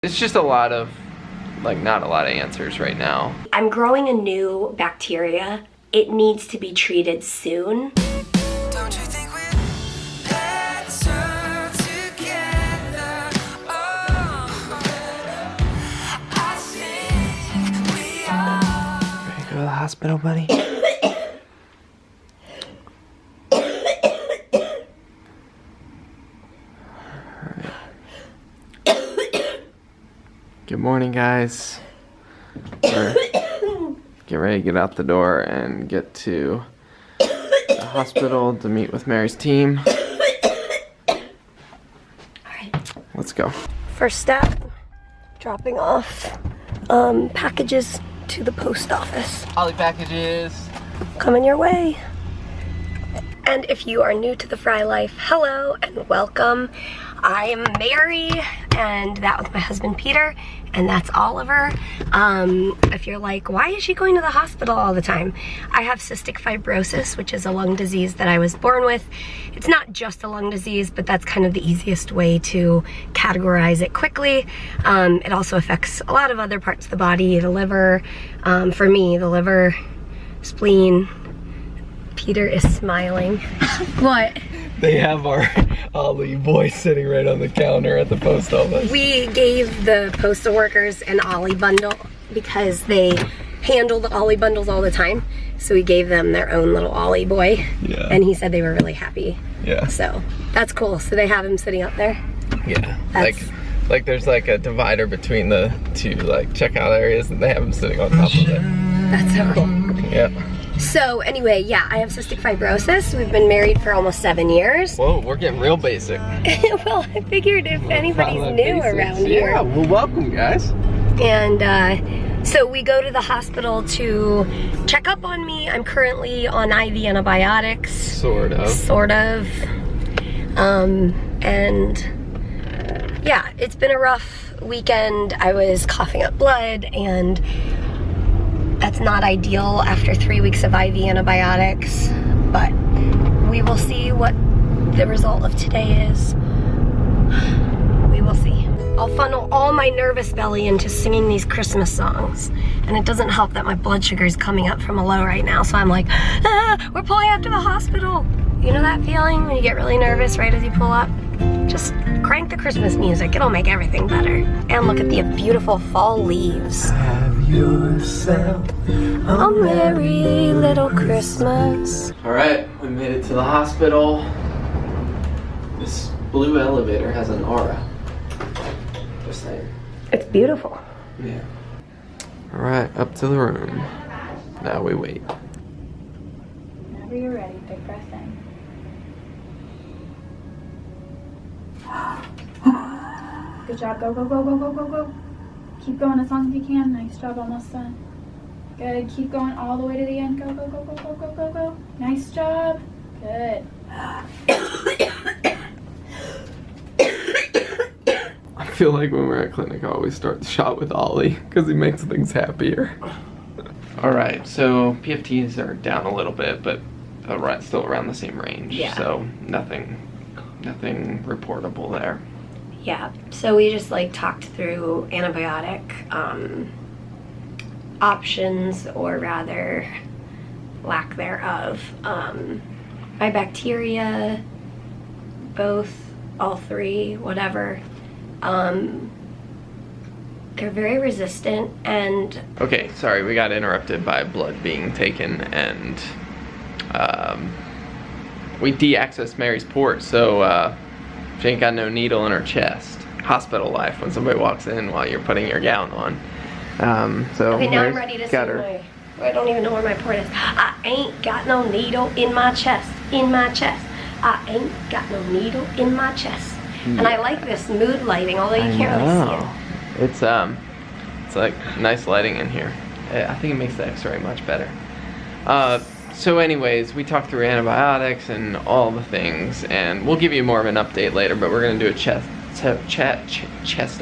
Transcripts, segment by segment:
It's just a lot of, like, not a lot of answers right now. I'm growing a new bacteria. It needs to be treated soon. Don't you think we're better together? Oh, I think we are. Ready to go to the hospital, buddy? Good morning, guys. We're get ready to get out the door and get to the hospital to meet with Mary's team. Alright. Let's go. First step, dropping off packages to the post office. Ollie packages. Coming your way. And if you are new to the Frey life, hello and welcome. I'm Mary, and that was my husband Peter, and that's Oliver. If you're like, why is she going to the hospital all the time? I have cystic fibrosis, which is a lung disease that I was born with. It's not just a lung disease, but that's kind of the easiest way to categorize it quickly. It also affects a lot of other parts of the body, the liver. For me, the liver, spleen. Peter is smiling. What? They have our Ollie boy sitting right on the counter at the post office. We gave the postal workers an Ollie bundle because they handle the Ollie bundles all the time. So we gave them their own little Ollie boy. Yeah. And he said they were really happy. Yeah. So that's cool. So they have him sitting up there. Yeah. Like there's like a divider between the two like checkout areas, and they have him sitting on top of it. That's so cool. Yeah. So anyway, yeah, I have cystic fibrosis. We've been married for almost 7 years. Whoa, we're getting real basic. Well, I figured if anybody's new around here. Yeah, well, welcome, guys. And so we go to the hospital to check up on me. I'm currently on IV antibiotics. Sort of. Sort of. And yeah, it's been a rough weekend. I was coughing up blood, and that's not ideal after 3 weeks of IV antibiotics, but we will see what the result of today is. We will see. I'll funnel all my nervous belly into singing these Christmas songs, and it doesn't help that my blood sugar is coming up from a low right now, so I'm like, we're pulling up to the hospital. You know that feeling when you get really nervous right as you pull up? Just crank the Christmas music, it'll make everything better. And look at the beautiful fall leaves. Have yourself a merry little Christmas. All right, we made it to the hospital. This blue elevator has an aura. Just saying. It's beautiful. Yeah. All right, up to the room. Now we wait. Whenever you're ready, big breath in. Good job. Go, go, go, go, go, go, go. Keep going as long as you can. Nice job. Almost done. Good. Keep going all the way to the end. Go, go, go, go, go, go, go, go. Nice job. Good. I feel like when we're at clinic, I always start the shot with Ollie because he makes things happier. All right, so PFTs are down a little bit, but still around the same range. Yeah. So nothing reportable there. Yeah, so we just like talked through antibiotic options, or rather lack thereof. My bacteria, all three, whatever, they're very resistant. And okay, sorry, we got interrupted by blood being taken, and we de-accessed Mary's port, so she ain't got no needle in her chest. Hospital life when somebody walks in while you're putting your gown on. So okay, now Mary's I'm ready to see got her. I don't even know where my port is. I ain't got no needle in my chest, in my chest. I ain't got no needle in my chest. And I like this mood lighting, although you can't really see it. It's like nice lighting in here. I think it makes the x-ray much better. So anyways, we talked through antibiotics and all the things, and we'll give you more of an update later, but we're gonna do a chest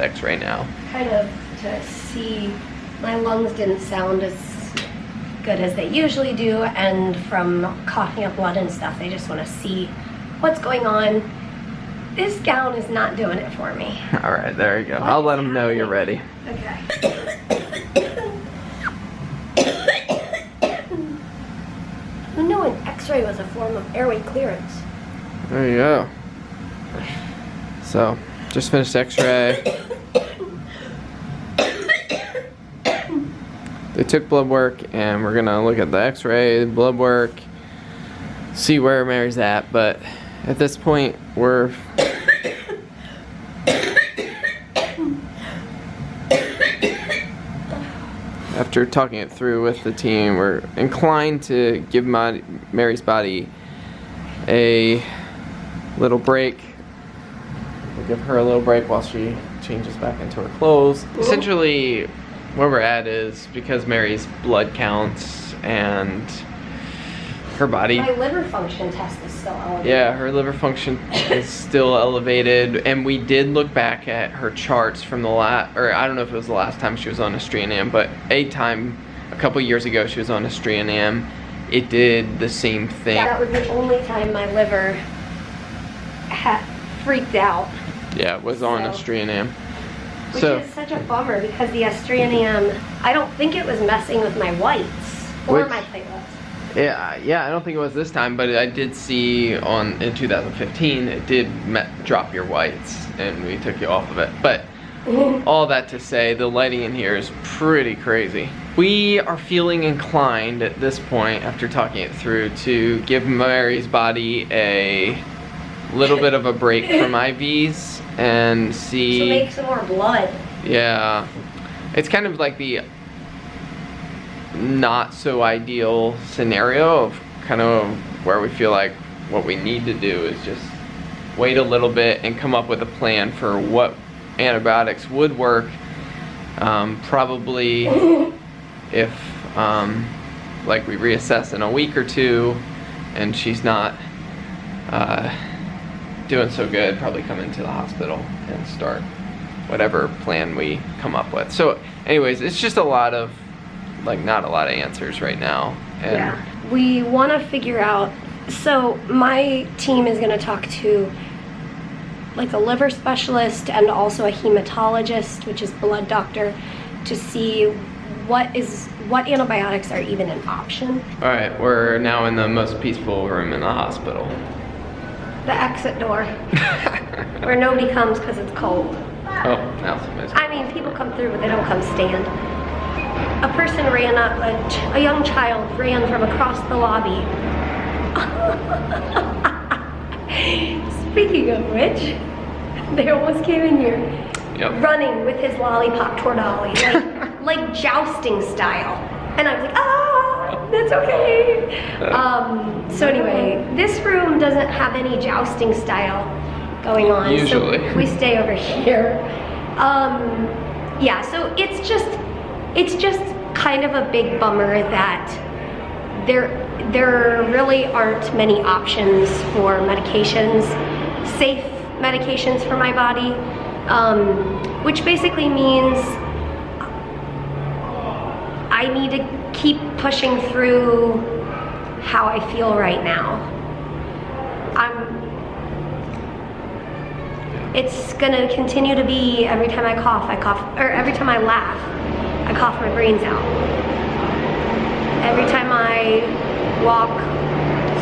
x-ray now. Kind of to see, my lungs didn't sound as good as they usually do, and from coughing up blood and stuff, they just want to see what's going on. This gown is not doing it for me. All right, there you go. I'll let them know you're ready. Okay. Who knew an x-ray was a form of airway clearance? There you go. So, just finished x-ray. They took blood work, and we're gonna look at the x-ray, blood work, see where Mary's at, but at this point, we're after talking it through with the team, we're inclined to give Mary's body a little break. We'll give her a little break while she changes back into her clothes. Essentially, where we're at is because Mary's blood counts and her body. My liver function test is still elevated. Yeah, her liver function is still elevated, and we did look back at her charts from the or I don't know if it was the last time she was on Astreonam, but a couple years ago she was on Astreonam. It did the same thing. That was the only time my liver had freaked out. Yeah, it was on Astreonam. Which is such a bummer because the Astreonam, I don't think it was messing with my whites or my platelets. Yeah, I don't think it was this time, but I did see in 2015 it did drop your whites, and we took you off of it. But all that to say, the lighting in here is pretty crazy. We are feeling inclined at this point, after talking it through, to give Mary's body a little bit of a break from IVs and see. So make some more blood. Yeah, it's kind of like the not so ideal scenario of kind of where we feel like what we need to do is just wait a little bit and come up with a plan for what antibiotics would work. Probably if like we reassess in a week or two and she's not doing so good, probably come into the hospital and start whatever plan we come up with. So anyways, it's just a lot of not a lot of answers right now. And yeah. We want to figure out, so my team is going to talk to like a liver specialist and also a hematologist, which is blood doctor, to see what antibiotics are even an option. All right, we're now in the most peaceful room in the hospital. The exit door, where nobody comes because it's cold. Oh, now somebody's. I mean, people come through, but they don't come stand. A person ran up, a young child ran from across the lobby. Speaking of which, they almost came in here, running with his lollipop toward Ollie, like jousting style. And I was like, ah, that's okay. So anyway, this room doesn't have any jousting style going on. Usually. So we stay over here. Yeah, so it's just kind of a big bummer that there really aren't many options for medications, safe medications for my body, which basically means I need to keep pushing through how I feel right now. It's gonna continue to be every time I cough, or every time I laugh, I cough my brains out. Every time I walk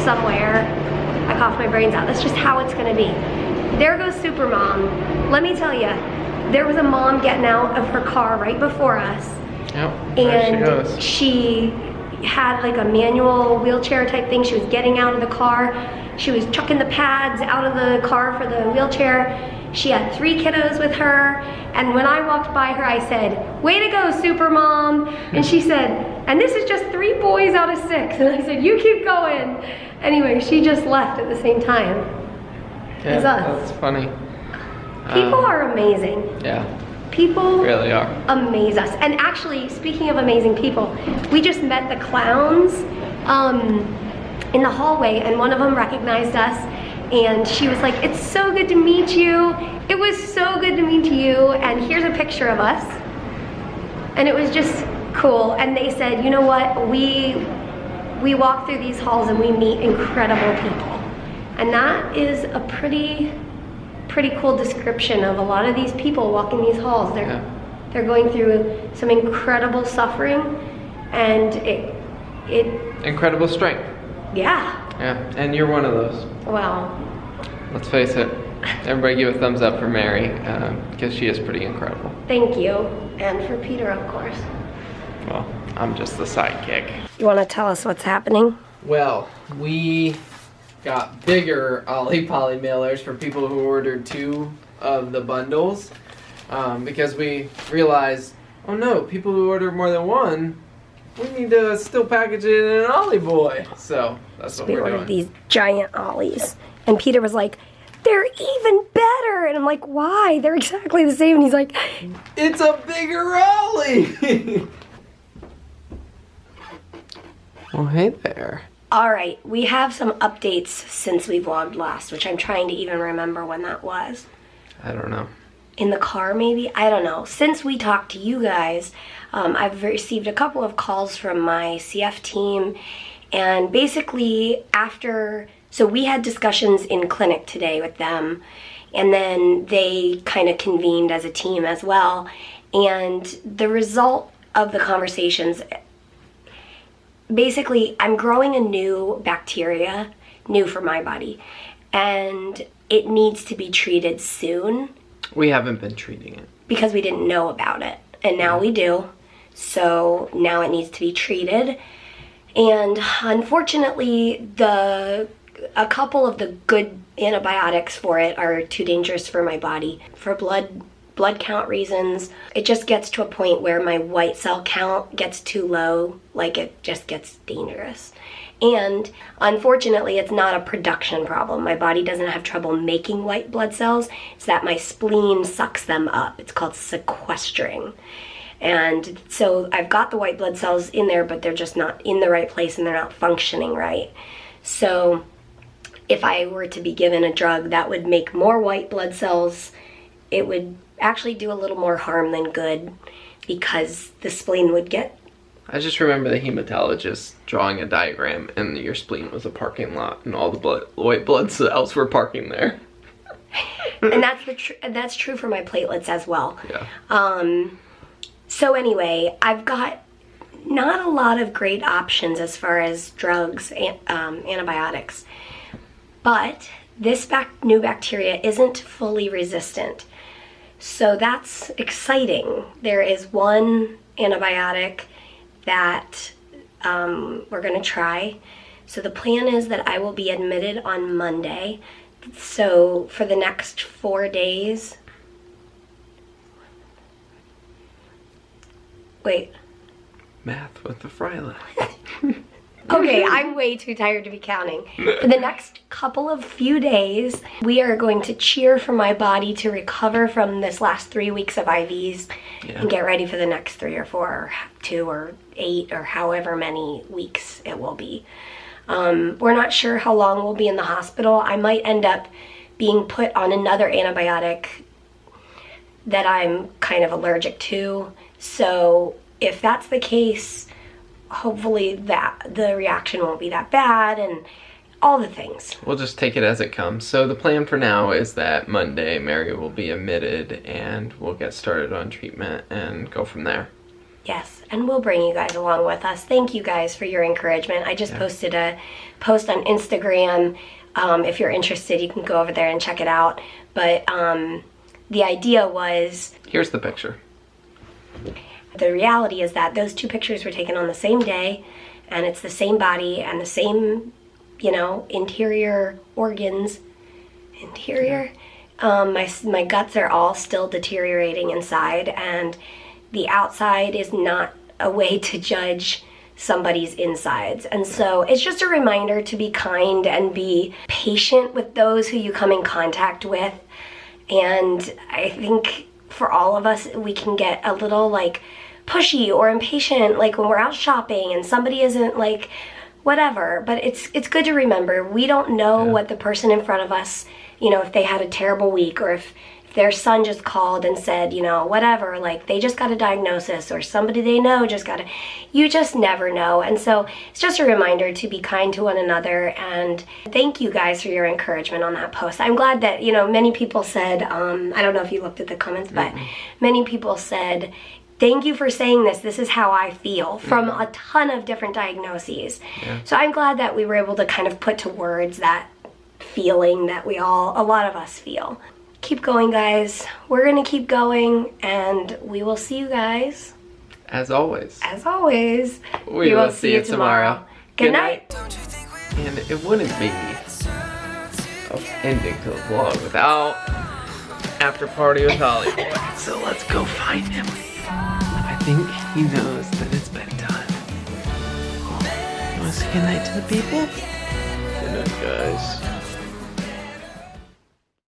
somewhere, I cough my brains out. That's just how it's gonna be. There goes Supermom. Let me tell you, there was a mom getting out of her car right before us. Yep, and she had like a manual wheelchair type thing. She was getting out of the car. She was chucking the pads out of the car for the wheelchair. She had 3 kiddos with her, and when I walked by her, I said, "Way to go, Supermom!" And she said, "And this is just 3 boys out of 6." And I said, "You keep going." Anyway, she just left at the same time as us. That's funny. People are amazing. Yeah. People really are. Amaze us. And actually, speaking of amazing people, we just met the clowns in the hallway, and one of them recognized us, and she was like, "It's so good to meet you. It was so good to meet you, and here's a picture of us." And it was just cool. And they said, "You know what, we walk through these halls and we meet incredible people." And that is a pretty pretty cool description of a lot of these people walking these halls. They're going through some incredible suffering, and it incredible strength. Yeah. Yeah, and you're one of those. Well, let's face it. Everybody give a thumbs up for Mary, because she is pretty incredible. Thank you, and for Peter, of course. Well, I'm just the sidekick. You want to tell us what's happening? Well, we got bigger Ollie Poly mailers for people who ordered 2 of the bundles, because we realized, oh no, people who order more than 1, we need to still package it in an Ollie Boy. So that's what we're doing. We ordered these giant Ollies, and Peter was like, they're even better, and I'm like, why? They're exactly the same, and he's like, it's a bigger Ollie. Well, hey there. All right, we have some updates since we vlogged last, which I'm trying to even remember when that was. I don't know. In the car, maybe? I don't know. Since we talked to you guys, I've received a couple of calls from my CF team, and basically so we had discussions in clinic today with them, and then they kind of convened as a team as well, and the result of the conversations, basically, I'm growing a new bacteria, new for my body, and it needs to be treated soon. We haven't been treating it. Because we didn't know about it, and now we do. So now it needs to be treated. And unfortunately, a couple of the good antibiotics for it are too dangerous for my body. For blood count reasons, it just gets to a point where my white cell count gets too low, like it just gets dangerous. And unfortunately, it's not a production problem. My body doesn't have trouble making white blood cells. It's that my spleen sucks them up. It's called sequestering. And so I've got the white blood cells in there, but they're just not in the right place and they're not functioning right. So if I were to be given a drug that would make more white blood cells, it would actually do a little more harm than good, because the spleen would get... I just remember the hematologist drawing a diagram, and your spleen was a parking lot, and all the white blood cells were parking there. And that's true for my platelets as well. Yeah. So anyway, I've got not a lot of great options as far as drugs and antibiotics, but this new bacteria isn't fully resistant. So that's exciting. There is one antibiotic that we're gonna try. So the plan is that I will be admitted on Monday. So for the next 4 days, wait. Math with the Frey. Okay, I'm way too tired to be counting. For the next few days, we are going to cheer for my body to recover from this last 3 weeks of IVs and get ready for the next 3 or 4 or 2 or 8 or however many weeks it will be. We're not sure how long we'll be in the hospital. I might end up being put on another antibiotic that I'm kind of allergic to. So if that's the case, hopefully the reaction won't be that bad and all the things. We'll just take it as it comes. So the plan for now is that Monday Mary will be admitted and we'll get started on treatment and go from there. Yes, and we'll bring you guys along with us. Thank you guys for your encouragement. I just posted a post on Instagram. If you're interested, you can go over there and check it out. But the idea was... Here's the picture. The reality is that those 2 pictures were taken on the same day, and it's the same body and the same, interior organs. My guts are all still deteriorating inside, and the outside is not a way to judge somebody's insides. And so it's just a reminder to be kind and be patient with those who you come in contact with. And I think for all of us, we can get a little pushy or impatient, like when we're out shopping and somebody isn't whatever. But it's good to remember, we don't know what the person in front of us, if they had a terrible week or if their son just called and said, you know, whatever, like they just got a diagnosis, or somebody they know just got a, you just never know. And so it's just a reminder to be kind to one another. And thank you guys for your encouragement on that post. I'm glad that, you know, many people said, I don't know if you looked at the comments, but many people said, thank you for saying this. This is how I feel, from a ton of different diagnoses. Yeah. So I'm glad that we were able to kind of put to words that feeling that a lot of us feel. Keep going, guys. We're gonna keep going, and we will see you guys. As always. We will see you tomorrow. Good night. And it wouldn't be an ending to the vlog without after party with Hollywood. So let's go find him. I think he knows that it's bedtime. You want to say goodnight to the people? Good night, guys.